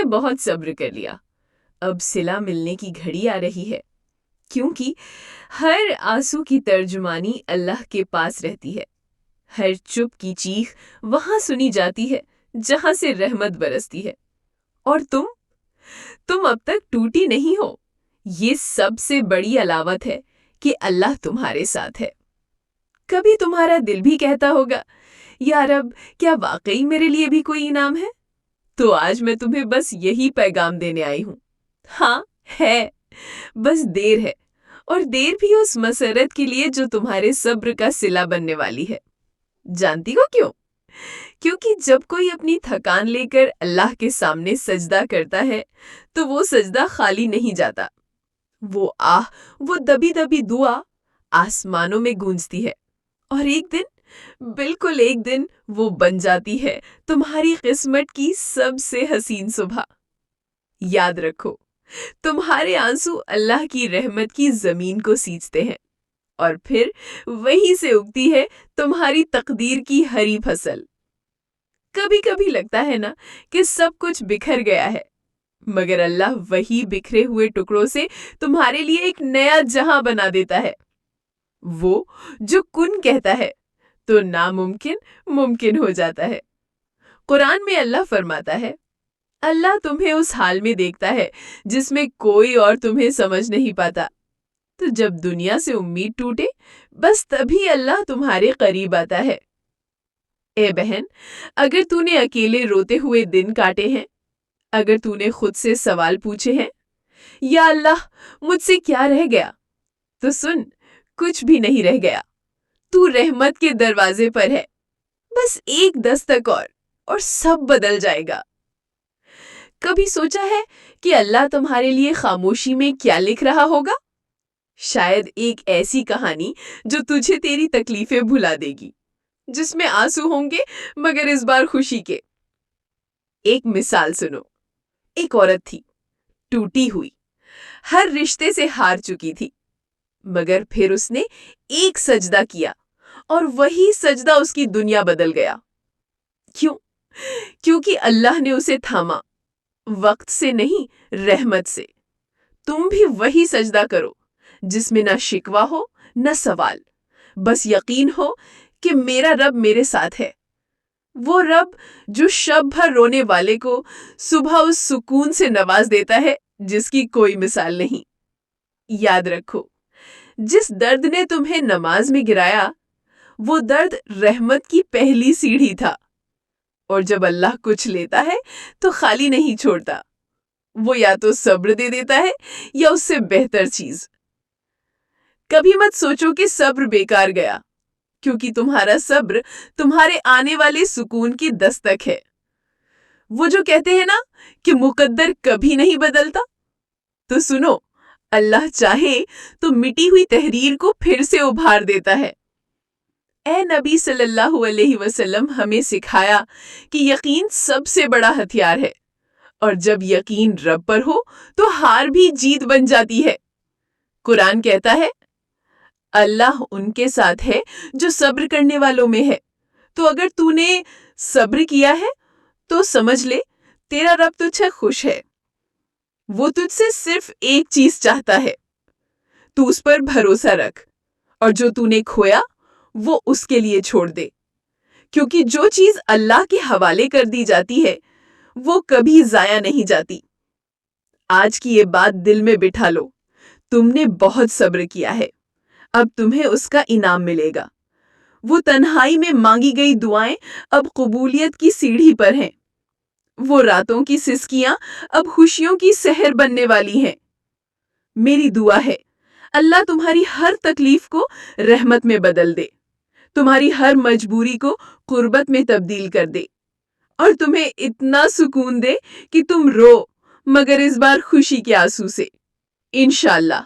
بہت صبر کر لیا، اب صلہ ملنے کی گھڑی آ رہی ہے، کیونکہ ہر آنسو کی ترجمانی اللہ کے پاس رہتی ہے، ہر چپ کی چیخ وہاں سنی جاتی ہے جہاں سے رحمت برستی ہے۔ اور تم اب تک ٹوٹی نہیں ہو۔ یہ سب سے بڑی علامت ہے کہ اللہ تمہارے ساتھ ہے۔ کبھی تمہارا دل بھی کہتا ہوگا، یا رب، کیا واقعی میرے لیے بھی کوئی انعام ہے؟ تو آج میں تمہیں بس یہی پیغام دینے آئی ہوں۔ ہاں ہے، بس دیر ہے، اور دیر بھی اس مسرت کے لیے جو تمہارے صبر کا صلہ بننے والی ہے۔ جانتی ہو کیوں؟ کیونکہ جب کوئی اپنی تھکان لے کر اللہ کے سامنے سجدہ کرتا ہے تو وہ سجدہ خالی نہیں جاتا۔ وہ دبی دبی دعا آسمانوں میں گونجتی ہے، اور بالکل ایک دن وہ بن جاتی ہے تمہاری قسمت کی سب سے حسین صبح۔ یاد رکھو، تمہارے آنسو اللہ کی رحمت کی زمین کو سینچتے ہیں، اور پھر وہیں سے اگتی ہے تمہاری تقدیر کی ہری فصل۔ کبھی کبھی لگتا ہے نا کہ سب کچھ بکھر گیا ہے، مگر اللہ وہی بکھرے ہوئے ٹکڑوں سے تمہارے لیے ایک نیا جہاں بنا دیتا ہے۔ وہ جو کن کہتا ہے تو ناممکن ممکن ہو جاتا ہے۔ قرآن میں اللہ فرماتا ہے، اللہ تمہیں اس حال میں دیکھتا ہے جس میں کوئی اور تمہیں سمجھ نہیں پاتا۔ تو جب دنیا سے امید ٹوٹے، بس تبھی اللہ تمہارے قریب آتا ہے۔ اے بہن، اگر تو نے اکیلے روتے ہوئے دن کاٹے ہیں، اگر تو نے خود سے سوال پوچھے ہیں، یا اللہ مجھ سے کیا رہ گیا، تو سن، کچھ بھی نہیں رہ گیا۔ تو رحمت کے دروازے پر ہے، بس ایک دستک اور سب بدل جائے گا۔ کبھی سوچا ہے کہ اللہ تمہارے لیے خاموشی میں کیا لکھ رہا ہوگا؟ شاید ایک ایسی کہانی جو تجھے تیری تکلیفیں بھلا دے گی، جس میں آنسو ہوں گے مگر اس بار خوشی کے۔ ایک مثال سنو۔ ایک عورت تھی، ٹوٹی ہوئی، ہر رشتے سے ہار چکی تھی، مگر پھر اس نے ایک سجدہ کیا، اور وہی سجدہ اس کی دنیا بدل گیا۔ کیوں؟ کیونکہ اللہ نے اسے تھاما، وقت سے نہیں، رحمت سے۔ تم بھی وہی سجدہ کرو جس میں نہ شکوہ ہو نہ سوال، بس یقین ہو کہ میرا رب میرے ساتھ ہے۔ وہ رب جو شب بھر رونے والے کو صبح اس سکون سے نواز دیتا ہے جس کی کوئی مثال نہیں۔ یاد رکھو، جس درد نے تمہیں نماز میں گرایا، وہ درد رحمت کی پہلی سیڑھی تھا۔ اور جب اللہ کچھ لیتا ہے تو خالی نہیں چھوڑتا، وہ یا تو صبر دے دیتا ہے یا اس سے بہتر چیز۔ کبھی مت سوچو کہ صبر بیکار گیا، کیونکہ تمہارا صبر تمہارے آنے والے سکون کی دستک ہے۔ وہ جو کہتے ہیں نا کہ مقدر کبھی نہیں بدلتا، تو سنو، اللہ چاہے تو مٹی ہوئی تحریر کو پھر سے ابھار دیتا ہے۔ اے نبی صلی اللہ علیہ وسلم، ہمیں سکھایا کہ یقین سب سے بڑا ہتھیار ہے، اور جب یقین رب پر ہو تو ہار بھی جیت بن جاتی ہے۔ قرآن کہتا ہے، اللہ ان کے ساتھ ہے جو صبر کرنے والوں میں ہے۔ تو اگر تو نے صبر کیا ہے تو سمجھ لے تیرا رب تجھ سے خوش ہے۔ وہ تجھ سے صرف ایک چیز چاہتا ہے، تو اس پر بھروسہ رکھ، اور جو تو نے کھویا وہ اس کے لیے چھوڑ دے، کیونکہ جو چیز اللہ کے حوالے کر دی جاتی ہے وہ کبھی ضائع نہیں جاتی۔ آج کی یہ بات دل میں بٹھا لو، تم نے بہت صبر کیا ہے، اب تمہیں اس کا انعام ملے گا۔ وہ تنہائی میں مانگی گئی دعائیں اب قبولیت کی سیڑھی پر ہیں، وہ راتوں کی سسکیاں اب خوشیوں کی سحر بننے والی ہیں۔ میری دعا ہے، اللہ تمہاری ہر تکلیف کو رحمت میں بدل دے، تمہاری ہر مجبوری کو قربت میں تبدیل کر دے، اور تمہیں اتنا سکون دے کہ تم رو، مگر اس بار خوشی کے آنسو سے، انشاءاللہ۔